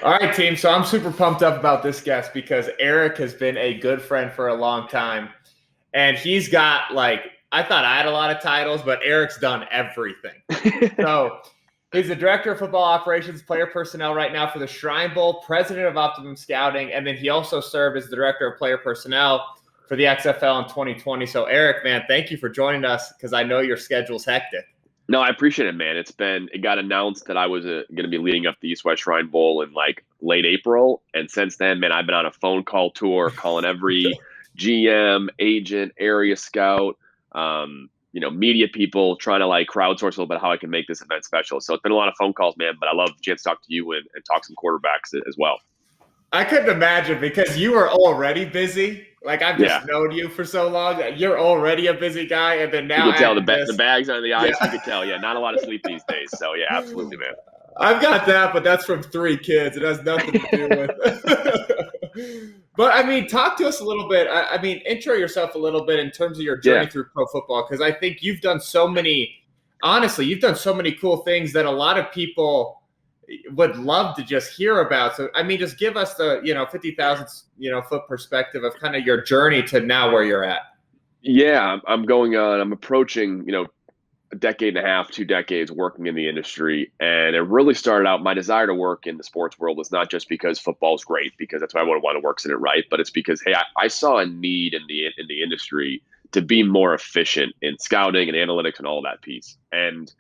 All right, team. So I'm super pumped up about this guest because Eric has been a good friend for a long time. And he's got I thought I had a lot of titles, but Eric's done everything. So he's the director of football operations, player personnel right now for the Shrine Bowl, president of Optimum Scouting, and then he also served as the director of player personnel for the XFL in 2020. So Eric, man, thank you for joining us because I know your schedule's hectic. No, I appreciate it, man. It got announced that I was going to be leading up the East West Shrine Bowl in like late April. And since then, man, I've been on a phone call tour calling every GM, agent, area scout, media people, trying to like crowdsource a little bit how I can make this event special. So it's been a lot of phone calls, man, but I love the chance to talk to you and talk some quarterbacks as well. I couldn't imagine because you were already busy. Like I've Yeah. just known you for so long. You're already a busy guy, and then You now can tell adding the this. bags under the eyes. Yeah. You can tell. Yeah, not a lot of sleep these days. So yeah, absolutely, man. I've got that, but that's from 3 kids. It has nothing to do with. But I mean, talk to us a little bit. I mean, intro yourself a little bit in terms of your journey Yeah. through pro football, because I think you've done so many. Honestly, you've done so many cool things that a lot of people would love to just hear about. So, I mean, just give us the 50,000 foot perspective of kind of your journey to now where you're at. Yeah, I'm going on. I'm approaching, a decade and a half, 2 decades working in the industry. And it really started out, my desire to work in the sports world was not just because football's great, because that's why I would want to work in it, right? But it's because, hey, I saw a need in the industry to be more efficient in scouting and analytics and all of that piece. And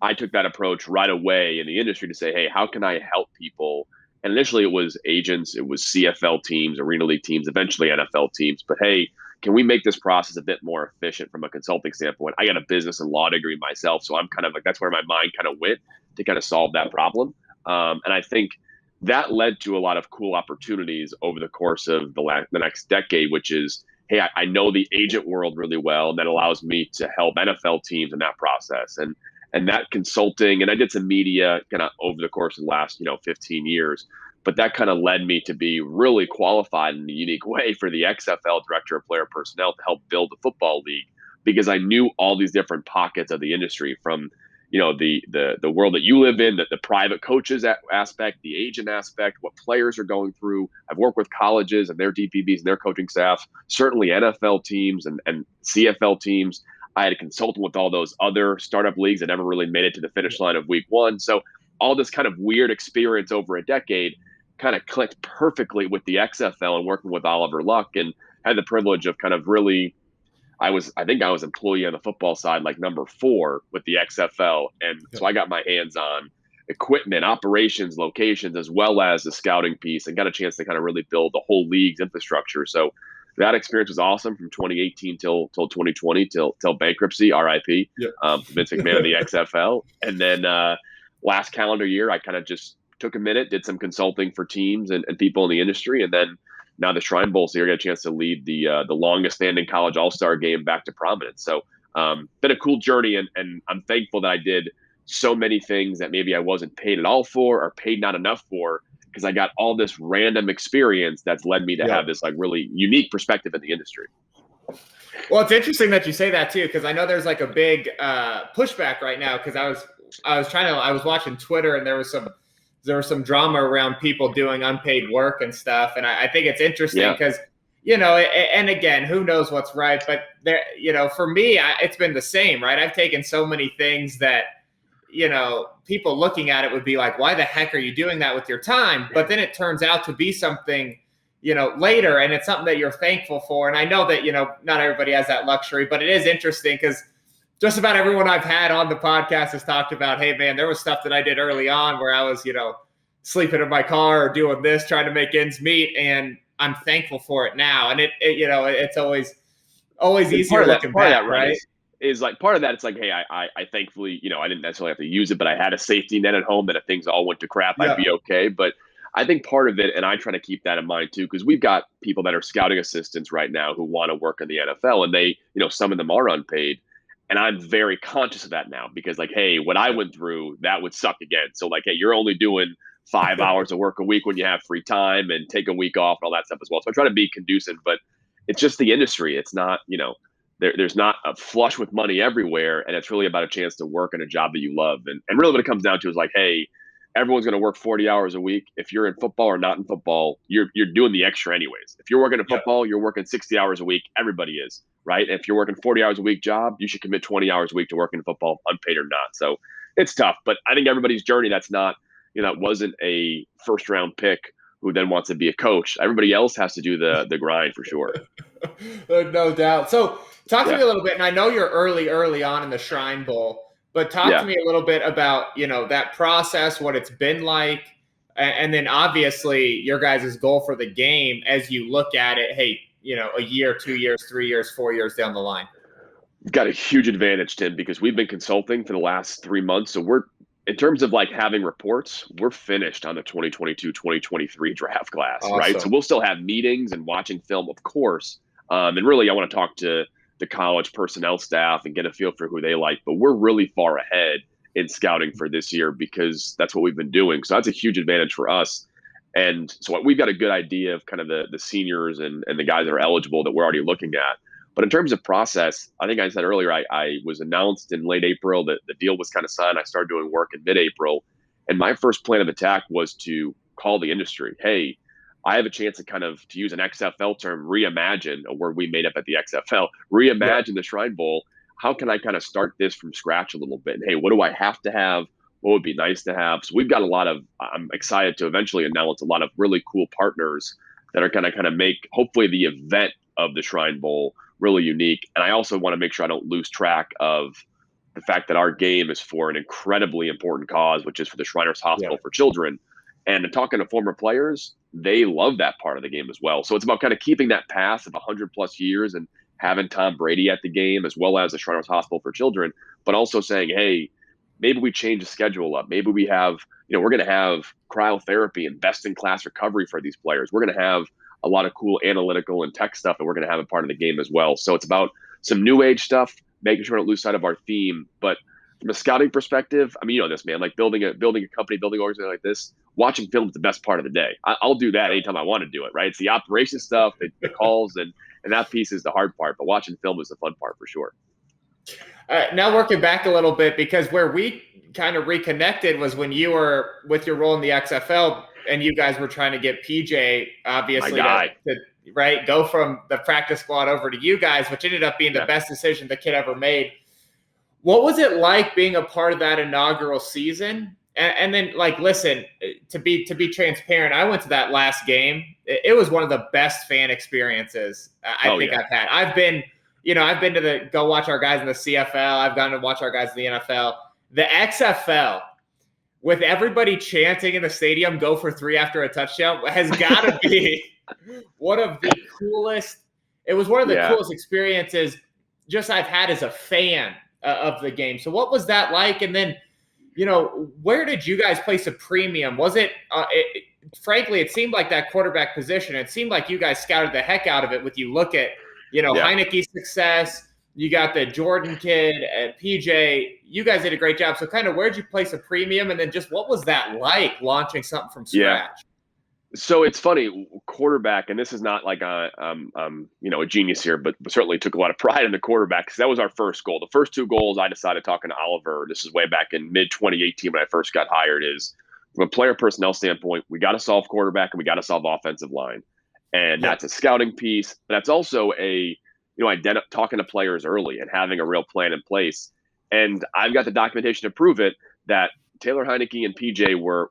I took that approach right away in the industry to say, hey, how can I help people? And initially it was agents, it was CFL teams, Arena League teams, eventually NFL teams. But hey, can we make this process a bit more efficient from a consulting standpoint? I got a business and law degree myself, so I'm kind of like that's where my mind kind of went to kind of solve that problem. And I think that led to a lot of cool opportunities over the course of the next decade, which is, hey, I know the agent world really well, and that allows me to help NFL teams in that process. And that consulting, and I did some media kind of over the course of the last 15 years, but that kind of led me to be really qualified in a unique way for the XFL director of player personnel to help build the football league, because I knew all these different pockets of the industry, from the world that you live in, that the private coaches aspect, the agent aspect, what players are going through. I've worked with colleges and their DPBs and their coaching staff, certainly NFL teams and CFL teams. I had a consultant with all those other startup leagues that never really made it to the finish line of week one. So all this kind of weird experience over a decade kind of clicked perfectly with the XFL and working with Oliver Luck, and had the privilege of kind of really, I think I was employee on the football side, like number 4 with the XFL. And so I got my hands on equipment, operations, locations, as well as the scouting piece, and got a chance to kind of really build the whole league's infrastructure. So that experience was awesome from 2018 till 2020 till bankruptcy, RIP, Yep. Vince McMahon of the XFL. And then last calendar year, I kind of just took a minute, did some consulting for teams and people in the industry, and then now the Shrine Bowl, so you got a chance to lead the longest standing college all-star game back to prominence. So been a cool journey, and I'm thankful that I did so many things that maybe I wasn't paid at all for or paid not enough for, because I got all this random experience that's led me to have this like really unique perspective in the industry. Well, it's interesting that you say that too, because I know there's like a big pushback right now. Because I was watching Twitter, and there was some drama around people doing unpaid work and stuff, and I think it's interesting because and again, who knows what's right, but there, for me, it's been the same, right? I've taken so many things that people looking at it would be like, why the heck are you doing that with your time? But then it turns out to be something later, and it's something that you're thankful for. And I know that not everybody has that luxury, but it is interesting because just about everyone I've had on the podcast has talked about, hey man, there was stuff that I did early on where I was sleeping in my car or doing this, trying to make ends meet, and I'm thankful for it now. And it's always easier looking back, right? Is like part of that. It's like, hey, I thankfully, I didn't necessarily have to use it, but I had a safety net at home that if things all went to crap, I'd be okay. But I think part of it, and I try to keep that in mind too, because we've got people that are scouting assistants right now who want to work in the NFL, and they, some of them are unpaid. And I'm very conscious of that now, because like, hey, what I went through, that would suck again. So like, hey, you're only doing 5 hours of work a week when you have free time, and take a week off and all that stuff as well. So I try to be conducive, but it's just the industry. It's not, there's not a flush with money everywhere, and it's really about a chance to work in a job that you love. And really what it comes down to is like, hey, everyone's going to work 40 hours a week. If you're in football or not in football, you're doing the extra anyways. If you're working in football, you're working 60 hours a week. Everybody is, right? And if you're working 40 hours a week job, you should commit 20 hours a week to working in football, unpaid or not. So it's tough, but I think everybody's journey, that's not, that wasn't a first round pick who then wants to be a coach. Everybody else has to do the grind for sure. No doubt. So talk to Yeah. me a little bit, and I know you're early on in the Shrine Bowl, but talk to me a little bit about, that process, what it's been like, and then obviously your guys' goal for the game as you look at it, hey, a year, 2 years, 3 years, 4 years down the line. We've got a huge advantage, Tim, because we've been consulting for the last 3 months. So we're, in terms of like having reports, we're finished on the 2022-2023 draft class, right? So Awesome. we'll still have meetings and watching film, of course. And really, I want to talk to the college personnel staff and get a feel for who they like. But we're really far ahead in scouting for this year because that's what we've been doing. So that's a huge advantage for us. And so we've got a good idea of kind of the seniors and the guys that are eligible that we're already looking at. But in terms of process, I think I said earlier, I was announced in late April that the deal was kind of signed. I started doing work in mid-April. And my first plan of attack was to call the industry. Hey, I have a chance to kind of, to use an XFL term, reimagine, a word we made up at the XFL, reimagine the Shrine Bowl. How can I kind of start this from scratch a little bit? And hey, what do I have to have? What would be nice to have? So we've got I'm excited to eventually announce a lot of really cool partners that are going to kind of make, hopefully, the event of the Shrine Bowl really unique. And I also want to make sure I don't lose track of the fact that our game is for an incredibly important cause, which is for the Shriners Hospital for Children. And talking to former players, they love that part of the game as well. So it's about kind of keeping that past of 100+ years and having Tom Brady at the game, as well as the Shriners Hospital for Children, but also saying, hey, maybe we change the schedule up. Maybe we have, we're going to have cryotherapy and best in class recovery for these players. We're going to have a lot of cool analytical and tech stuff that we're going to have a part of the game as well. So it's about some new age stuff, making sure we don't lose sight of our theme. But from a scouting perspective, I mean, this, man, like building a company, building an organization like this, watching film is the best part of the day. I'll do that anytime I want to do it, right? It's the operation stuff, the calls, and that piece is the hard part. But watching film is the fun part for sure. Now working back a little bit, because where we kind of reconnected was when you were with your role in the XFL and you guys were trying to get PJ, obviously, to go from the practice squad over to you guys, which ended up being the best decision the kid ever made. What was it like being a part of that inaugural season? And then, like, listen, to be transparent, I went to that last game. It was one of the best fan experiences I think I've had. I've been to go watch our guys in the CFL. I've gone to watch our guys in the NFL. The XFL, with everybody chanting in the stadium, go for 3 after a touchdown, has got to be one of the coolest. It was one of the coolest experiences just I've had as a fan of the game. So what was that like? And then, where did you guys place a premium? Was it, frankly, it seemed like that quarterback position, it seemed like you guys scouted the heck out of it with you look at, Heineke's success. You got the Jordan kid and PJ. You guys did a great job. So kind of where'd you place a premium? And then just what was that like launching something from scratch? So it's funny, quarterback, and this is not like a genius here, but certainly took a lot of pride in the quarterback because that was our first goal. The first 2 goals I decided talking to Oliver, this is way back in mid-2018 when I first got hired, is from a player personnel standpoint, we got to solve quarterback and we got to solve offensive line. And that's a scouting piece. But that's also talking to players early and having a real plan in place. And I've got the documentation to prove it that Taylor Heineke and PJ were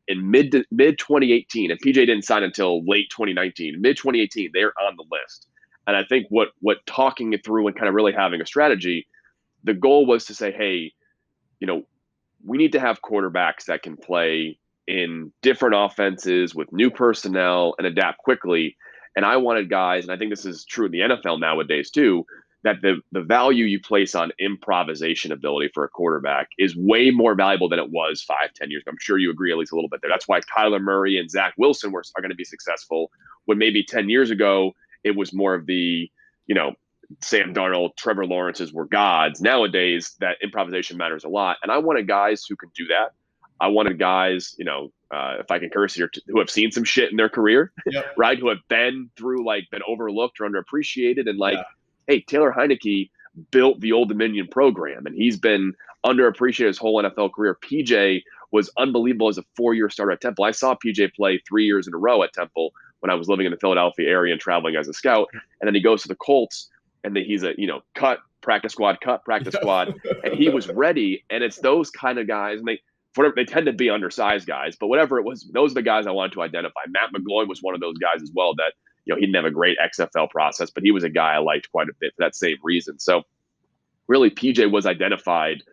in mid 2018, and PJ didn't sign until late 2019. Mid 2018, they're on the list. And I think what talking it through and kind of really having a strategy, the goal was to say, hey, we need to have quarterbacks that can play in different offenses with new personnel and adapt quickly. And I wanted guys, and I think this is true in the NFL nowadays too, that the value you place on improvisation ability for a quarterback is way more valuable than it was 5-10 years ago. I'm sure you agree at least a little bit there. That's why Kyler Murray and Zach Wilson are going to be successful when maybe 10 years ago it was more of the, Sam Darnold, Trevor Lawrence's were gods. Nowadays, that improvisation matters a lot. And I wanted guys who could do that. I wanted guys, if I can curse here, who have seen some shit in their career, right? Who have been through, been overlooked or underappreciated. And hey, Taylor Heineke built the Old Dominion program, and he's been underappreciated his whole NFL career. PJ was unbelievable as a 4-year starter at Temple. I saw PJ play 3 years in a row at Temple when I was living in the Philadelphia area and traveling as a scout. And then he goes to the Colts, and he's a, cut, practice squad, cut, practice squad. And he was ready. And it's those kind of guys, and they tend to be undersized guys, but whatever it was, those are the guys I wanted to identify. Matt McGloin was one of those guys as well that, he didn't have a great XFL process, but he was a guy I liked quite a bit for that same reason. So really PJ was identified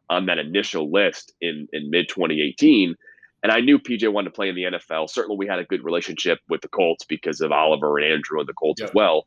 on that initial list in mid 2018. And I knew PJ wanted to play in the NFL. Certainly we had a good relationship with the Colts because of Oliver and Andrew and the Colts as well.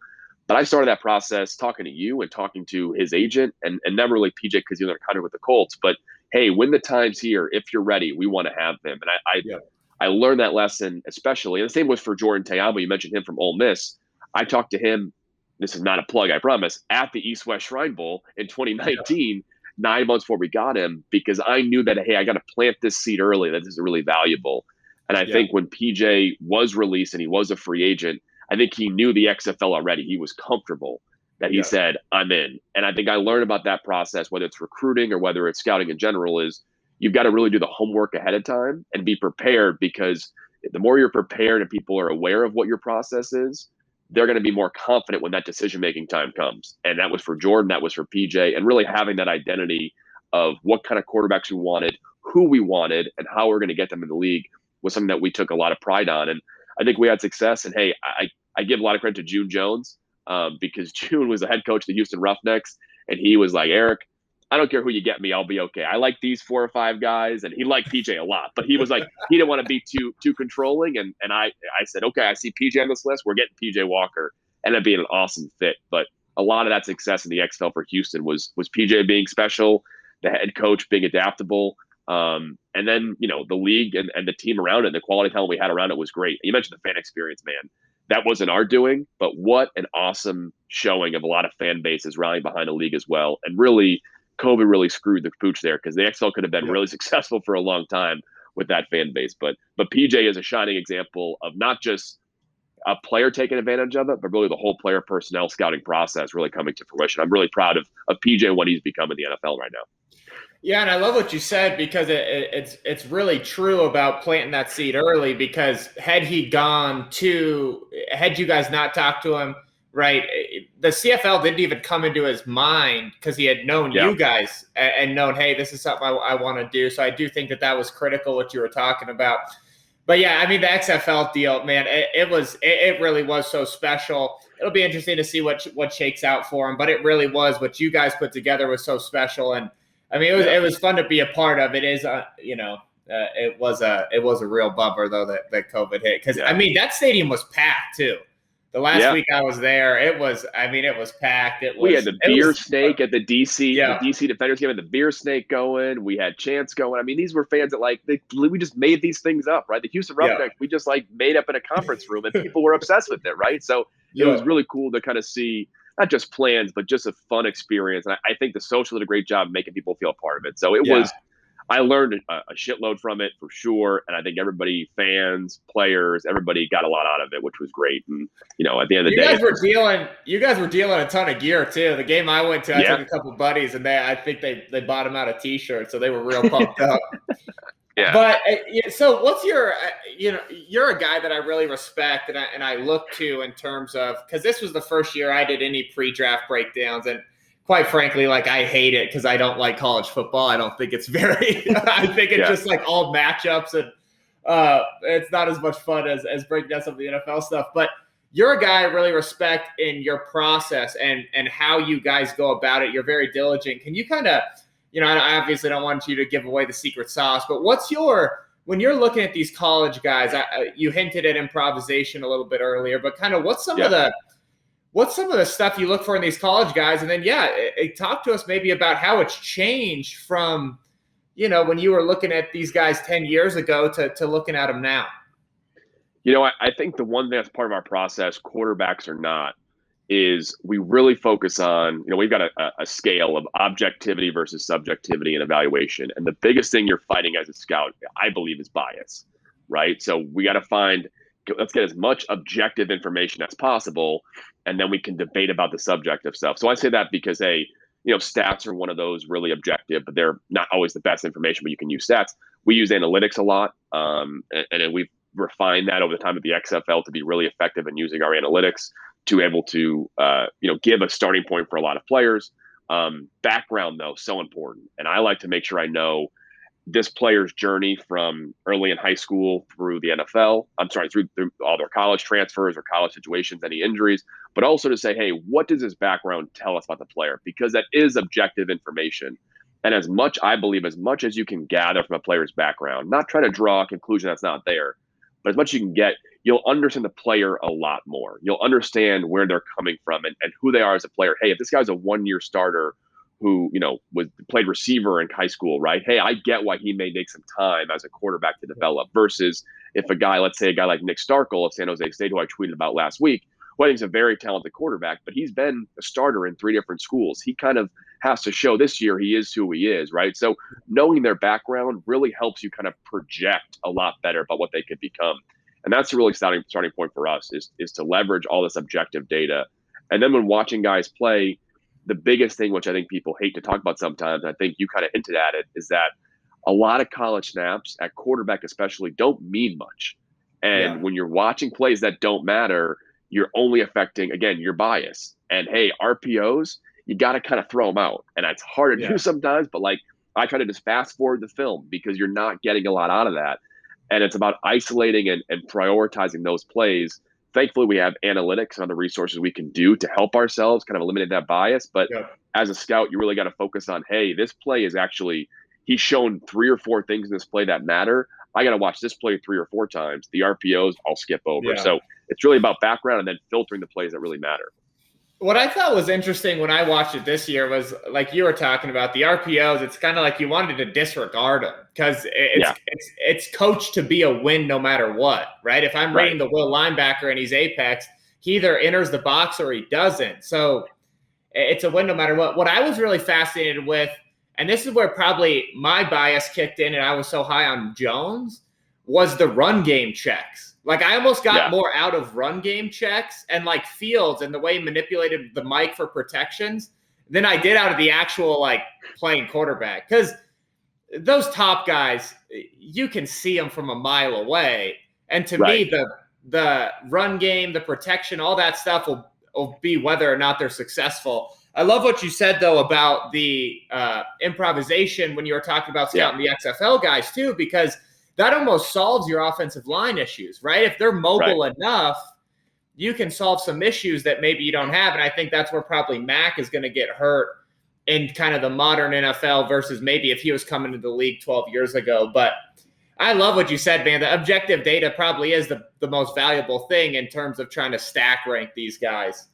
But I started that process talking to you and talking to his agent, and never really PJ because he was under contract with the Colts. But hey, when the time's here, if you're ready, we want to have him. And I learned that lesson, especially. And the same was for Jordan Te'amo. You mentioned him from Ole Miss. I talked to him, this is not a plug, I promise, at the East-West Shrine Bowl in 2019, 9 months before we got him, because I knew that, hey, I got to plant this seed early. That this is really valuable. And I think when PJ was released and he was a free agent, I think he knew the XFL already. He was comfortable that he said, I'm in. And I think I learned about that process, whether it's recruiting or whether it's scouting in general, is you've got to really do the homework ahead of time and be prepared, because the more you're prepared and people are aware of what your process is, they're going to be more confident when that decision-making time comes. And that was for Jordan, that was for PJ, and really having that identity of what kind of quarterbacks we wanted, who we wanted, and how we're going to get them in the league was something that we took a lot of pride on. And I think we had success. And hey, I give a lot of credit to June Jones, because June was the head coach of the Houston Roughnecks, and he was like, Eric, I don't care who you get me, I'll be okay. I like these 4 or 5 guys, and he liked PJ a lot, but he was like, he didn't want to be too controlling. And I said, okay, I see PJ on this list. We're getting PJ Walker, and it'd be an awesome fit. But a lot of that success in the XFL for Houston was PJ being special, the head coach being adaptable, and then the league and the team around it, and the quality talent we had around it was great. You mentioned the fan experience, man. That wasn't our doing, but what an awesome showing of a lot of fan bases rallying behind the league as well. And really, COVID really screwed the pooch there, because the XFL could have been really successful for a long time with that fan base. But PJ is a shining example of not just a player taking advantage of it, but really the whole player personnel scouting process really coming to fruition. I'm really proud of PJ and what he's become in the NFL right now. Yeah, and I love what you said, because it's really true about planting that seed early, because had you guys not talked to him, right, the CFL didn't even come into his mind, because he had known you guys and known, hey, this is something I want to do. So I do think that was critical, what you were talking about. But yeah, I mean, the XFL deal, man, it really was so special. It'll be interesting to see what shakes out for him, but it really was what you guys put together was so special. And I mean, it was fun to be a part of. It is, it was a real bummer though that COVID hit, because I mean that stadium was packed too. The last week I was there, it was packed. We had the beer snake at the DC, the DC Defenders game, had the beer snake going. We had chants going. I mean, these were fans that we just made these things up, right? The Houston Roughnecks, we just made up in a conference room, and people were obsessed with it, right? So it was really cool to kind of see not just plans, but just a fun experience. And I think the social did a great job making people feel a part of it. So it was. I learned a shitload from it for sure, and I think everybody, fans, players, everybody got a lot out of it, which was great. And at the end of the day, you guys were dealing a ton of gear too. The game I went to, I took a couple buddies, and I think they bought them out a T-shirt, so they were real pumped up. Yeah. But so what's your you're a guy that I really respect and I look to in terms of, because this was the first year I did any pre-draft breakdowns, and quite frankly, I hate it because I don't like college football. I don't think it's I think it's just all matchups, and it's not as much fun as breaking down some of the NFL stuff. But you're a guy I really respect in your process and how you guys go about it. You're very diligent. Can you kind of, I obviously don't want you to give away the secret sauce, but when you're looking at these college guys, you hinted at improvisation a little bit earlier, but kind of what's some of the stuff you look for in these college guys? And then, talk to us maybe about how it's changed from, when you were looking at these guys 10 years ago to looking at them now. I think the one thing that's part of our process, quarterbacks or not, is we really focus on, we've got a scale of objectivity versus subjectivity and evaluation. And the biggest thing you're fighting as a scout, I believe, is bias, right? So we got to let's get as much objective information as possible, and then we can debate about the subjective stuff. So I say that because, hey, stats are one of those really objective, but they're not always the best information, but you can use stats. we use analytics a lot, and then we've refined that over the time of the XFL to be really effective in using our analytics to able to give a starting point for a lot of players. Background, though, so important, and I like to make sure I know this player's journey from early in high school through the NFL. I'm sorry, through all their college transfers or college situations, any injuries, but also to say, hey, what does this background tell us about the player? Because that is objective information. And as much as you can gather from a player's background, not try to draw a conclusion that's not there, but as much as you can get, you'll understand the player a lot more. You'll understand where they're coming from and who they are as a player. Hey, if this guy's a one-year starter who, played receiver in high school, right? Hey, I get why he may take some time as a quarterback to develop versus if let's say a guy like Nick Starkel of San Jose State, who I tweeted about last week, who I think is a very talented quarterback, but he's been a starter in 3 different schools. He kind of has to show this year he is who he is, right? So knowing their background really helps you kind of project a lot better about what they could become. And that's a really starting point for us is to leverage all this objective data. And then when watching guys play, the biggest thing, which I think people hate to talk about sometimes, I think you kind of hinted at it, is that a lot of college snaps at quarterback especially don't mean much. And when you're watching plays that don't matter, you're only affecting, again, your bias. And hey, RPOs, you got to kind of throw them out. And it's hard to do sometimes, but I try to just fast forward the film because you're not getting a lot out of that. And it's about isolating and prioritizing those plays. Thankfully, we have analytics and other resources we can do to help ourselves kind of eliminate that bias. But as a scout, you really got to focus on, hey, this play is actually, he's shown 3 or 4 things in this play that matter. I got to watch this play 3 or 4 times. The RPOs, I'll skip over. So it's really about background and then filtering the plays that really matter. What I thought was interesting when I watched it this year was, like you were talking about, the RPOs. It's kind of like you wanted to disregard them because it's coached to be a win no matter what, right? If I'm reading the will linebacker and he's apex, he either enters the box or he doesn't. So it's a win no matter what. What I was really fascinated with, and this is where probably my bias kicked in and I was so high on Jones, was the run game checks. Like I almost got more out of run game checks and like Fields and the way he manipulated the mic for protections than I did out of the actual playing quarterback. Because those top guys, you can see them from a mile away. And to me, the run game, the protection, all that stuff will be whether or not they're successful. I love what you said, though, about the improvisation when you were talking about scouting the XFL guys, too, because that almost solves your offensive line issues, right? If they're mobile enough, you can solve some issues that maybe you don't have. And I think that's where probably Mac is going to get hurt in kind of the modern NFL versus maybe if he was coming to the league 12 years ago. But I love what you said, man. The objective data probably is the most valuable thing in terms of trying to stack rank these guys.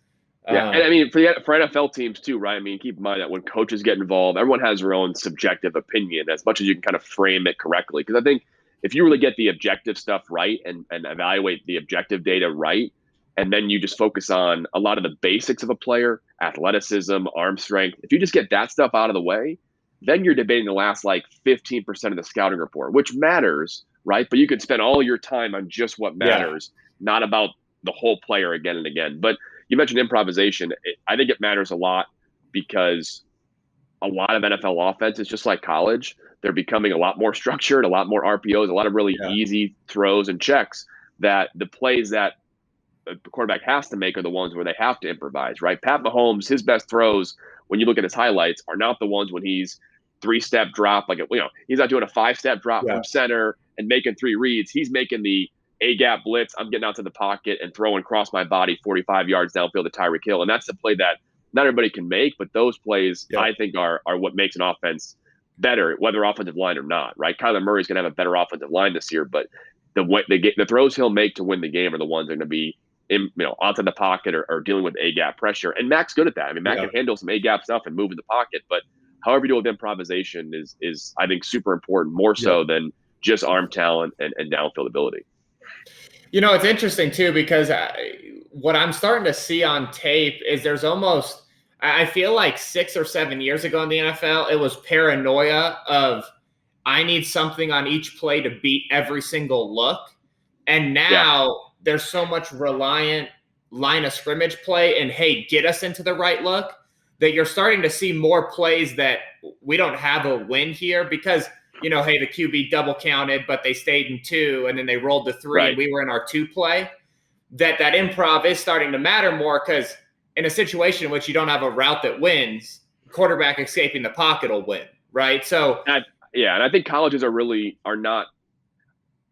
Yeah, and I mean, for NFL teams too, right? I mean, keep in mind that when coaches get involved, everyone has their own subjective opinion as much as you can kind of frame it correctly. Because I think if you really get the objective stuff right and evaluate the objective data right, and then you just focus on a lot of the basics of a player, athleticism, arm strength, if you just get that stuff out of the way, then you're debating the last 15% of the scouting report, which matters, right? But you could spend all your time on just what matters, not about the whole player again and again. But you mentioned improvisation. I think it matters a lot because a lot of NFL offenses, just like college, they're becoming a lot more structured, a lot more RPOs, a lot of really easy throws and checks that the plays that the quarterback has to make are the ones where they have to improvise, right? Pat Mahomes, his best throws, when you look at his highlights, are not the ones when he's 3-step drop, he's not doing a 5-step drop from center and making 3 reads. He's making the A-gap blitz. I'm getting out to the pocket and throwing cross my body 45 yards downfield to Tyreek Hill. And that's the play that not everybody can make, but those plays I think are what makes an offense better, whether offensive line or not, right? Kyler Murray's going to have a better offensive line this year, but the throws he'll make to win the game are the ones that are going to be outside the pocket or dealing with A-gap pressure. And Mac's good at that. I mean, Mac can handle some A-gap stuff and move in the pocket, but however you deal with improvisation is I think super important, more so than just arm talent and downfield ability. It's interesting too, because what I'm starting to see on tape is there's almost, I feel like 6 or 7 years ago in the NFL, it was paranoia of I need something on each play to beat every single look. And now there's so much reliant line of scrimmage play and, hey, get us into the right look, that you're starting to see more plays that we don't have a win here. Because hey, the QB double counted, but they stayed in 2 and then they rolled to 3 and we were in our 2 play, that improv is starting to matter more, because in a situation in which you don't have a route that wins, quarterback escaping the pocket will win, right? So and I think colleges are not.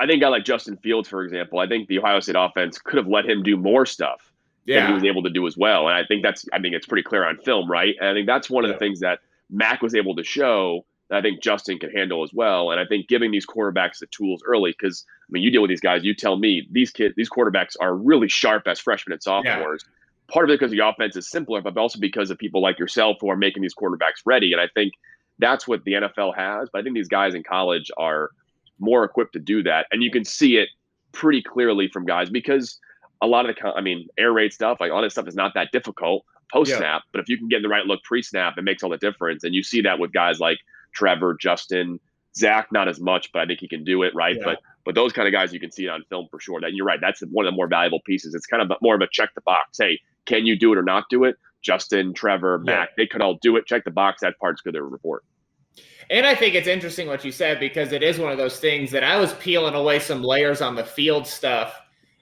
I think a guy like Justin Fields, for example, I think the Ohio State offense could have let him do more stuff than he was able to do as well. And I think it's pretty clear on film, right? And I think that's one of the things that Mac was able to show that I think Justin can handle as well. And I think giving these quarterbacks the tools early, because you deal with these guys, you tell me these quarterbacks are really sharp as freshmen and sophomores. Yeah. Part of it because the offense is simpler, but also because of people like yourself who are making these quarterbacks ready. And I think that's what the NFL has. But I think these guys in college are more equipped to do that. And you can see it pretty clearly from guys, because a lot of air raid stuff, like all this stuff is not that difficult post-snap. But if you can get in the right look pre-snap, it makes all the difference. And you see that with guys like Trevor, Justin, Zach, not as much, but I think he can do it, right? Yeah. But those kind of guys, you can see it on film for sure. That you're right. That's one of the more valuable pieces. It's kind of more of a check the box. Hey, can you do it or not do it? Justin, Trevor, Mac, they could all do it. Check the box. That part's good to report. And I think it's interesting what you said, because it is one of those things that I was peeling away some layers on the field stuff.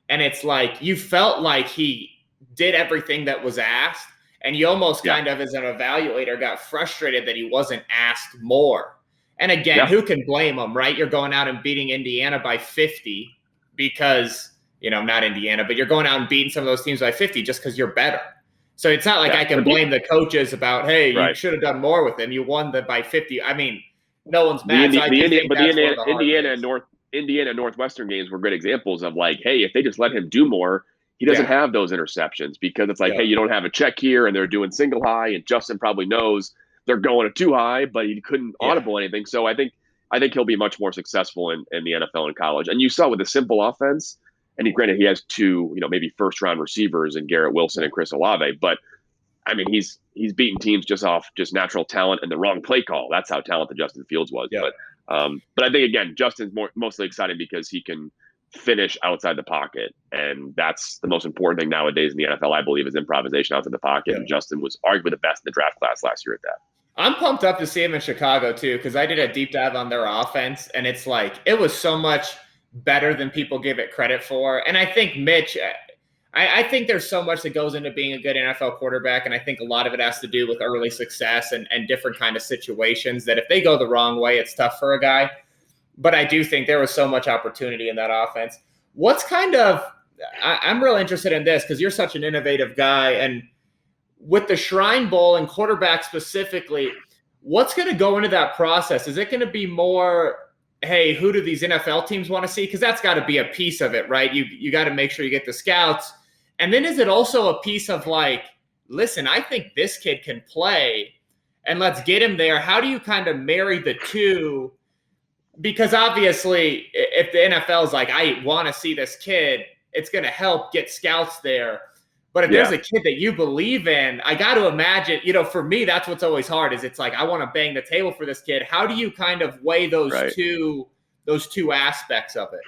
And it's like, you felt like he did everything that was asked. And you almost kind of, as an evaluator, got frustrated that he wasn't asked more. And again, who can blame him, right? You're going out and beating Indiana by 50 because, not Indiana, but you're going out and beating some of those teams by 50 just because you're better. So it's not like I can blame the coaches about, hey, you should have done more with him. You won by 50. No one's mad. Indiana and Northwestern games were good examples of like, hey, if they just let him do more, he doesn't have those interceptions, because it's like, hey, you don't have a check here and they're doing single high, and Justin probably knows they're going to too high, but he couldn't audible anything. So I think he'll be much more successful in the NFL and college. And you saw with a simple offense, and granted he has 2, maybe first round receivers in Garrett Wilson and Chris Olave, but he's beaten teams just off natural talent and the wrong play call. That's how talented Justin Fields was. Yeah. But I think, again, Justin's mostly exciting because he can finish outside the pocket, and that's the most important thing nowadays in the NFL, I believe, is improvisation outside the pocket. And Justin was arguably the best in the draft class last year at that. I'm pumped up to see him in Chicago too, because I did a deep dive on their offense, and it's like, it was so much better than people give it credit for. And I think Mitch, I think there's so much that goes into being a good NFL quarterback, and I think a lot of it has to do with early success and different kind of situations that if they go the wrong way, it's tough for a guy. But I do think there was so much opportunity in that offense. What's I'm real interested in this, because you're such an innovative guy, and with the Shrine Bowl and quarterback specifically, what's going to go into that process? Is it going to be more, hey, who do these NFL teams want to see? Because that's got to be a piece of it, right? You got to make sure you get the scouts. And then is it also a piece of like, listen, I think this kid can play, and let's get him there. How do you kind of marry the two? Because obviously, if the NFL is like, I want to see this kid, it's going to help get scouts there. But if there's a kid that you believe in, I got to imagine, for me, that's what's always hard, is it's like, I want to bang the table for this kid. How do you kind of weigh those two aspects of it?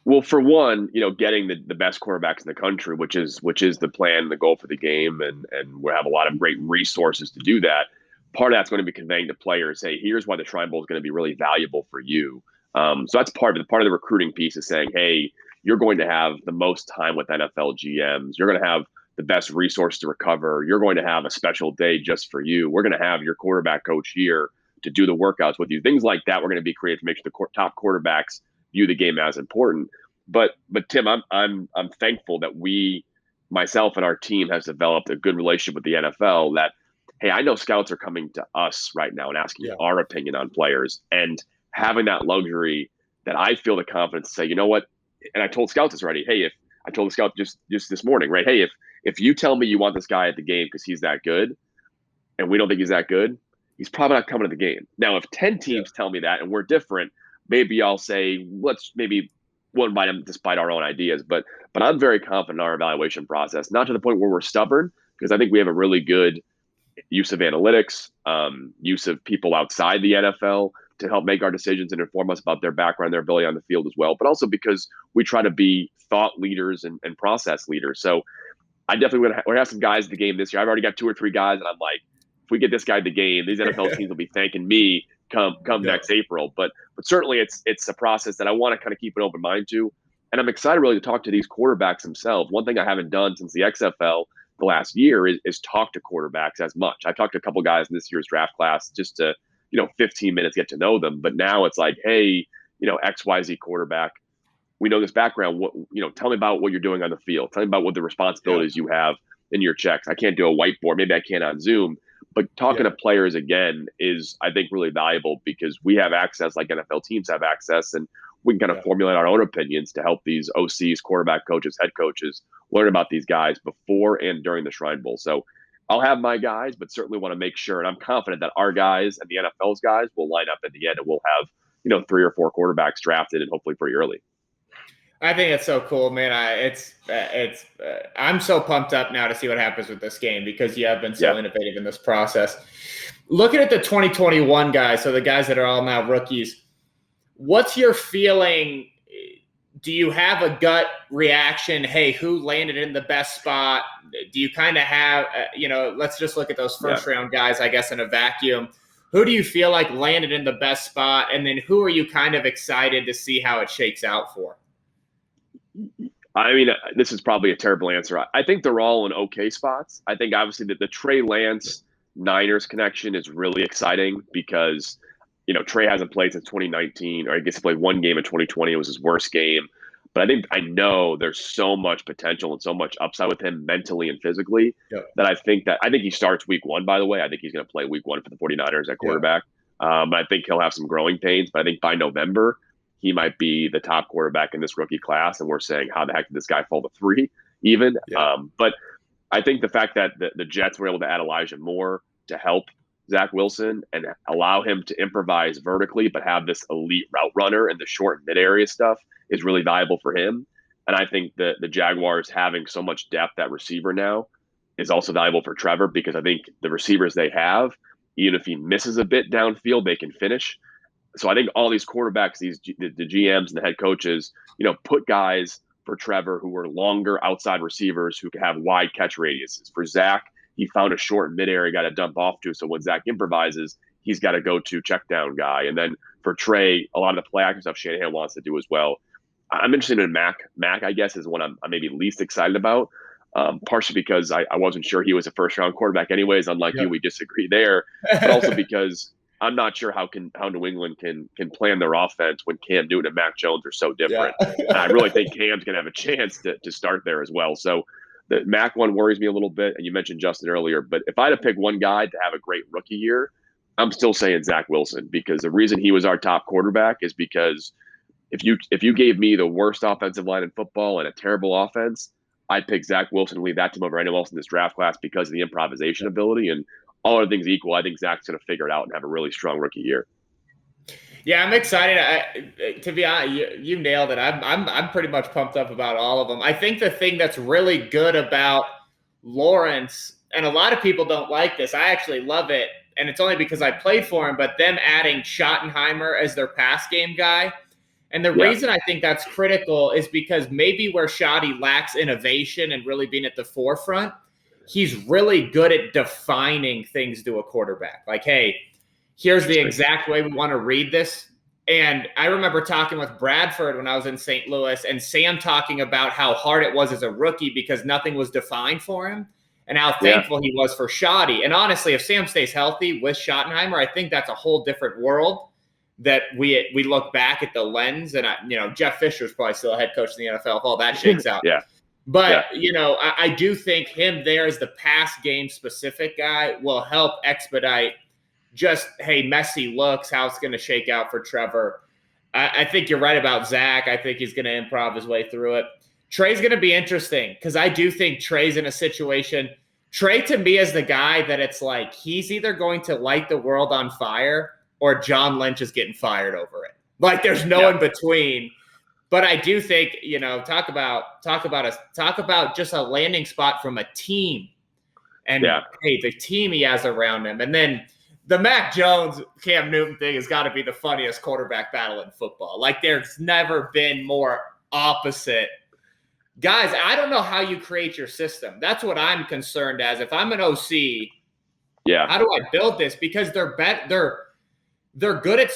Well, for one, getting the best quarterbacks in the country, which is the plan, the goal for the game, and we have a lot of great resources to do that. Part of that's going to be conveying to players, hey, here's why the Shrine Bowl is going to be really valuable for you. So that's part of the recruiting piece, is saying, hey, you're going to have the most time with NFL GMs. You're going to have the best resource to recover. You're going to have a special day just for you. We're going to have your quarterback coach here to do the workouts with you. Things like that. We're going to be creative to make sure the top quarterbacks view the game as important. But Tim, I'm thankful that myself and our team has developed a good relationship with the NFL, that, hey, I know scouts are coming to us right now and asking our opinion on players, and having that luxury that I feel the confidence to say, you know what? And I told scouts this already. Hey, I told the scout just this morning, right? Hey, if you tell me you want this guy at the game because he's that good, and we don't think he's that good, he's probably not coming to the game. Now, if 10 teams tell me that and we're different, maybe I'll say, we'll invite him despite our own ideas. But I'm very confident in our evaluation process, not to the point where we're stubborn, because I think we have a really good use of analytics, use of people outside the NFL to help make our decisions and inform us about their background, their ability on the field as well, but also because we try to be thought leaders and process leaders. So I definitely we're gonna have some guys at the game this year. I've already got 2 or 3 guys, and I'm like, we get this guy the game, these NFL teams will be thanking me come next April. But certainly it's a process that I want to kind of keep an open mind to. And I'm excited really to talk to these quarterbacks themselves. One thing I haven't done since the XFL the last year is talk to quarterbacks as much. I talked to a couple guys in this year's draft class just to, 15 minutes get to know them. But now it's like, hey, XYZ quarterback, we know this background. Tell me about what you're doing on the field. Tell me about what the responsibilities you have in your checks. I can't do a whiteboard. Maybe I can on Zoom. But talking to players again is, I think, really valuable because we have access like NFL teams have access, and we can kind of formulate our own opinions to help these OCs, quarterback coaches, head coaches learn about these guys before and during the Shrine Bowl. So I'll have my guys, but certainly want to make sure, and I'm confident that our guys and the NFL's guys will line up at the end, and we'll have 3 or 4 quarterbacks drafted and hopefully pretty early. I think it's so cool, man. I'm so pumped up now to see what happens with this game because you have been so innovative in this process. Looking at the 2021 guys, so the guys that are all now rookies, what's your feeling? Do you have a gut reaction? Hey, who landed in the best spot? Do you kind of have, let's just look at those first round guys, I guess, in a vacuum. Who do you feel like landed in the best spot? And then who are you kind of excited to see how it shakes out for? I mean, this is probably a terrible answer. I think they're all in okay spots. I think obviously that the Trey Lance Niners connection is really exciting because, Trey hasn't played since 2019, or I guess he played one game in 2020. It was his worst game. But I know there's so much potential and so much upside with him mentally and physically that I think he starts week 1, by the way. I think he's going to play week 1 for the 49ers at quarterback. But I think he'll have some growing pains. But I think by November, he might be the top quarterback in this rookie class. And we're saying, how the heck did this guy fall to 3 even? But I think the fact that the Jets were able to add Elijah Moore to help Zach Wilson and allow him to improvise vertically, but have this elite route runner and the short and mid area stuff is really valuable for him. And I think the Jaguars having so much depth at receiver now is also valuable for Trevor because I think the receivers they have, even if he misses a bit downfield, they can finish. So I think all these quarterbacks, the GMs and the head coaches, put guys for Trevor who were longer outside receivers who could have wide catch radiuses. For Zach, he found a short and mid area guy to dump off to. So when Zach improvises, he's got to go to check down guy. And then for Trey, a lot of the play action stuff Shanahan wants to do as well. I'm interested in Mac. Mac, I guess, is what I'm maybe least excited about, partially because I wasn't sure he was a first-round quarterback anyways. Unlike you, we disagree there. But also because I'm not sure how New England can plan their offense when Cam Newton and Mac Jones are so different. And I really think Cam's going to have a chance to start there as well. So the Mac one worries me a little bit, and you mentioned Justin earlier. But if I had to pick one guy to have a great rookie year, I'm still saying Zach Wilson because the reason he was our top quarterback is because if you gave me the worst offensive line in football and a terrible offense, I'd pick Zach Wilson and leave that team over anyone else in this draft class because of the improvisation ability. And all other things equal, I think Zach's going to figure it out and have a really strong rookie year. Yeah, I'm excited. To be honest, you nailed it. I'm pretty much pumped up about all of them. I think the thing that's really good about Lawrence, and a lot of people don't like this, I actually love it, and it's only because I played for him, but them adding Schottenheimer as their pass game guy. And the reason I think that's critical is because maybe where Shoddy lacks innovation and really being at the forefront, he's really good at defining things to a quarterback. Like, hey, here's the exact way we want to read this. And I remember talking with Bradford when I was in St. Louis and Sam talking about how hard it was as a rookie because nothing was defined for him and how thankful he was for Shoddy. And honestly, if Sam stays healthy with Schottenheimer, I think that's a whole different world that we look back at the lens. And, Jeff Fisher's probably still a head coach in the NFL if all that shakes out. But, I do think him there as the pass game specific guy will help expedite just, hey, messy looks, how it's going to shake out for Trevor. I think you're right about Zach. I think he's going to improv his way through it. Trey's going to be interesting because I do think Trey's in a situation. Trey, to me, is the guy that it's like he's either going to light the world on fire or John Lynch is getting fired over it. Like there's no in between. But I do think, talk about just a landing spot from a team. And hey, the team he has around him. And then the Mac Jones, Cam Newton thing has got to be the funniest quarterback battle in football. Like there's never been more opposite. Guys, I don't know how you create your system. That's what I'm concerned as. If I'm an OC, Yeah. How do I build this? Because they're good at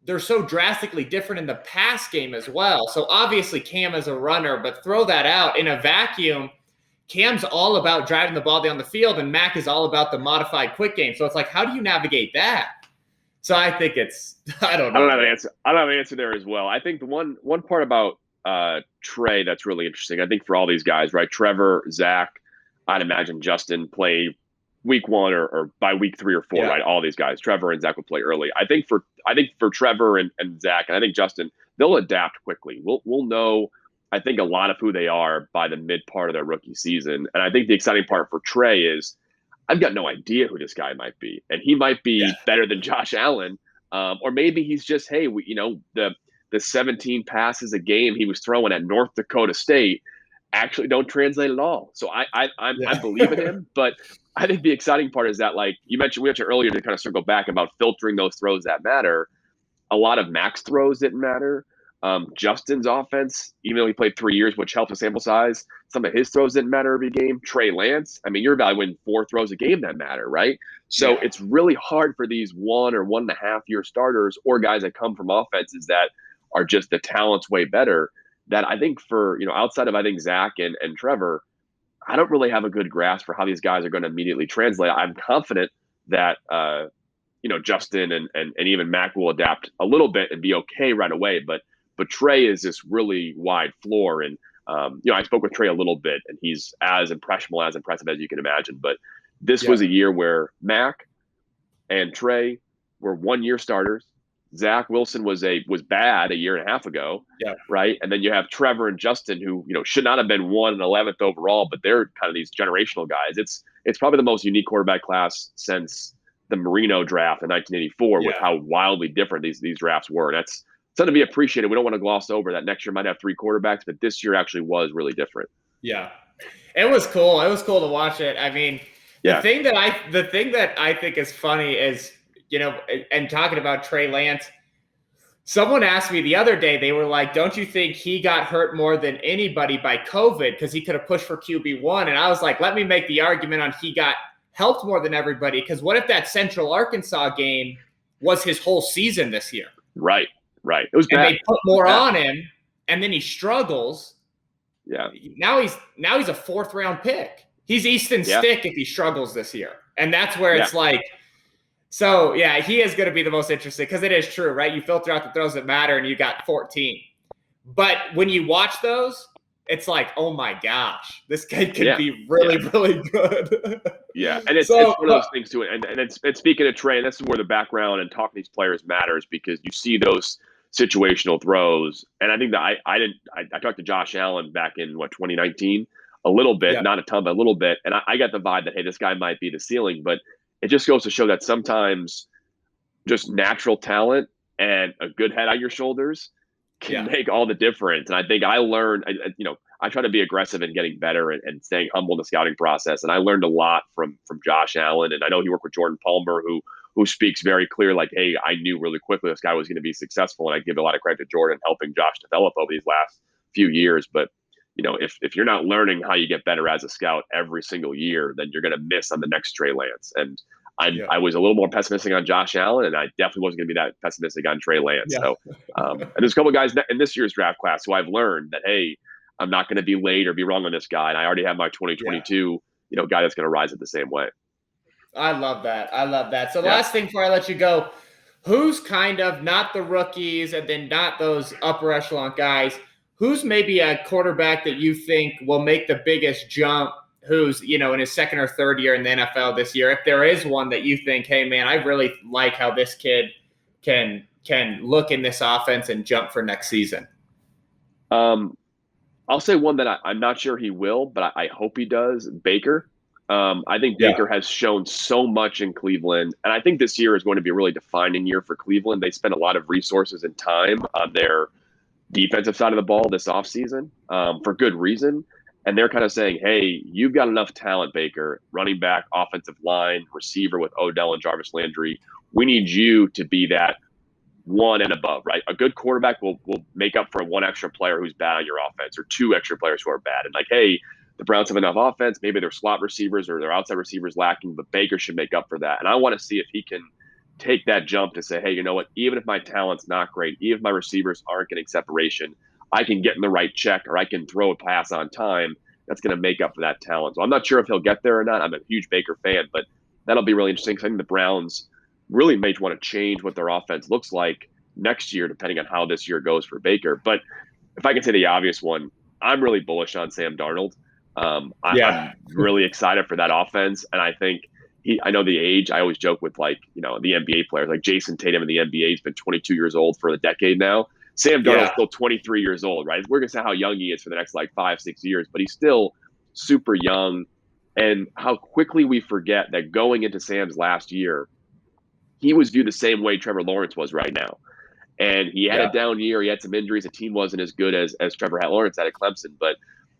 they're so drastically different in the pass game as well. So obviously Cam is a runner, but throw that out in a vacuum. Cam's all about driving the ball down the field, and Mac is all about the modified quick game. So it's like, how do you navigate that? So I think I don't know. I don't have an answer. I don't have an answer there as well. I think the one part about Trey that's really interesting, I think for all these guys, right? Trevor, Zach, I'd imagine Justin play week 1 or by week 3 or 4, right? All these guys, Trevor and Zach will play early. I think for Trevor and Zach, and I think Justin, they'll adapt quickly. We'll know, I think, a lot of who they are by the mid part of their rookie season. And I think the exciting part for Trey is I've got no idea who this guy might be. And he might be better than Josh Allen. Or maybe he's just, hey, the 17 passes a game he was throwing at North Dakota State actually don't translate at all. So I believe in him. But I think the exciting part is that, like we mentioned earlier, to kind of circle back about filtering those throws that matter. A lot of Mac's throws didn't matter. Justin's offense, even though he played 3 years, which helped the sample size, some of his throws didn't matter every game. Trey Lance, I mean, you're evaluating 4 throws a game that matter, right? So it's really hard for these 1 or 1.5 year starters or guys that come from offenses that are just the talent's way better. That I think for, outside of, I think, Zach and Trevor, I don't really have a good grasp for how these guys are going to immediately translate. I'm confident that, Justin and even Mac will adapt a little bit and be okay right away. But Trey is this really wide floor. And, I spoke with Trey a little bit, and he's as impressionable, as impressive as you can imagine. But this was a year where Mac and Trey were 1-year starters. Zach Wilson was bad a year and a half ago, right? And then you have Trevor and Justin, who should not have been 1 and 11th overall, but they're kind of these generational guys. It's probably the most unique quarterback class since the Marino draft in 1984, with how wildly different these drafts were. And that's something to be appreciated. We don't want to gloss over that. Next year might have 3 quarterbacks, but this year actually was really different. Yeah, it was cool. It was cool to watch it. I mean, the thing that I think is funny is, and talking about Trey Lance, someone asked me the other day, they were like, don't you think he got hurt more than anybody by COVID because he could have pushed for QB1? And I was like, let me make the argument on he got helped more than everybody, because what if that Central Arkansas game was his whole season this year? Right. It was bad. And they put more on him, and then he struggles. Yeah. Now he's a 4th round pick. He's Easton Stick if he struggles this year. And that's where it's like, so he is going to be the most interesting, because it is true, right? You filter out the throws that matter, and you got 14. But when you watch those, it's like, oh my gosh, this guy could be really, really good. And it's one of those things too. And it's speaking of Trey, and this is where the background and talking to these players matters, because you see those situational throws. And I think that I talked to Josh Allen back in 2019, a little bit, not a ton, but a little bit. And I got the vibe that, hey, this guy might be the ceiling, but it just goes to show that sometimes just natural talent and a good head on your shoulders can make all the difference. And I think I learned, I try to be aggressive in getting better and staying humble in the scouting process. And I learned a lot from Josh Allen. And I know he worked with Jordan Palmer, who speaks very clear, like, hey, I knew really quickly this guy was going to be successful. And I give a lot of credit to Jordan helping Josh develop over these last few years. But, if you're not learning how you get better as a scout every single year, then you're going to miss on the next Trey Lance. And I was a little more pessimistic on Josh Allen, and I definitely wasn't going to be that pessimistic on Trey Lance. So, and there's a couple of guys in this year's draft class who I've learned that, hey, I'm not going to be late or be wrong on this guy. And I already have my 2022, guy that's going to rise it the same way. I love that. So last thing before I let you go, who's kind of not the rookies and then not those upper echelon guys, who's maybe a quarterback that you think will make the biggest jump, who's, in his 2nd or 3rd year in the NFL this year? If there is one that you think, hey man, I really like how this kid can look in this offense and jump for next season. I'll say one that I'm not sure he will, but I hope he does. Baker. I think Baker has shown so much in Cleveland, and I think this year is going to be a really defining year for Cleveland. They spent a lot of resources and time on their defensive side of the ball this offseason, for good reason. And they're kind of saying, hey, you've got enough talent, Baker, running back, offensive line, receiver with Odell and Jarvis Landry. We need you to be that 1 and above, right? A good quarterback will make up for 1 extra player who's bad on your offense, or 2 extra players who are bad. And like, hey, the Browns have enough offense. Maybe their slot receivers or their outside receivers lacking, but Baker should make up for that. And I want to see if he can take that jump to say, hey, you know what? Even if my talent's not great, even if my receivers aren't getting separation, I can get in the right check or I can throw a pass on time that's going to make up for that talent. So I'm not sure if he'll get there or not. I'm a huge Baker fan, but that'll be really interesting because I think the Browns really may want to change what their offense looks like next year, depending on how this year goes for Baker. But if I can say the obvious one, I'm really bullish on Sam Darnold. I'm really excited for that offense. And I think I know the age. I always joke with, like, you know, the NBA players, like Jason Tatum in the NBA has been 22 years old for a decade now. Sam Darnold's still 23 years old, right? We're going to say how young he is for the next, like, 5-6 years, but he's still super young. And how quickly we forget that going into Sam's last year, he was viewed the same way Trevor Lawrence was right now. And he had a down year. He had some injuries. The team wasn't as good as Trevor Lawrence had at Clemson.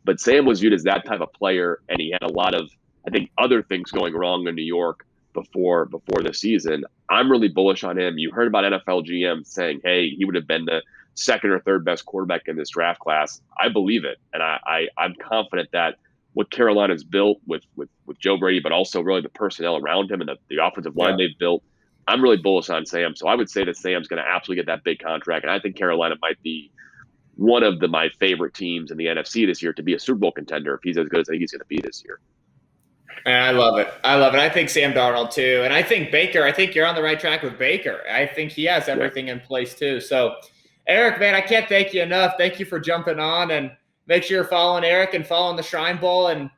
But Sam was viewed as that type of player, and he had a lot of, I think, other things going wrong in New York before the season. I'm really bullish on him. You heard about NFL GM saying, hey, he would have been the second or third best quarterback in this draft class. I believe it. And I'm confident that what Carolina's built with Joe Brady, but also really the personnel around him and the offensive line they've built, I'm really bullish on Sam. So I would say that Sam's going to absolutely get that big contract. And I think Carolina might be one of my favorite teams in the NFC this year to be a Super Bowl contender if he's as good as I think he's going to be this year. And I love it. I think Sam Darnold too. And I think Baker, I think you're on the right track with Baker. I think he has everything in place too. So, Eric, man, I can't thank you enough. Thank you for jumping on, and make sure you're following Eric and following the Shrine Bowl. And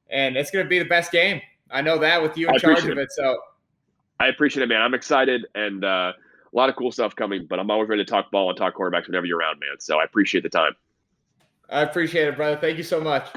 it's going to be the best game. I know that with you in charge of it. So I appreciate it, man. I'm excited, and a lot of cool stuff coming, but I'm always ready to talk ball and talk quarterbacks whenever you're around, man. So I appreciate the time. I appreciate it, brother. Thank you so much.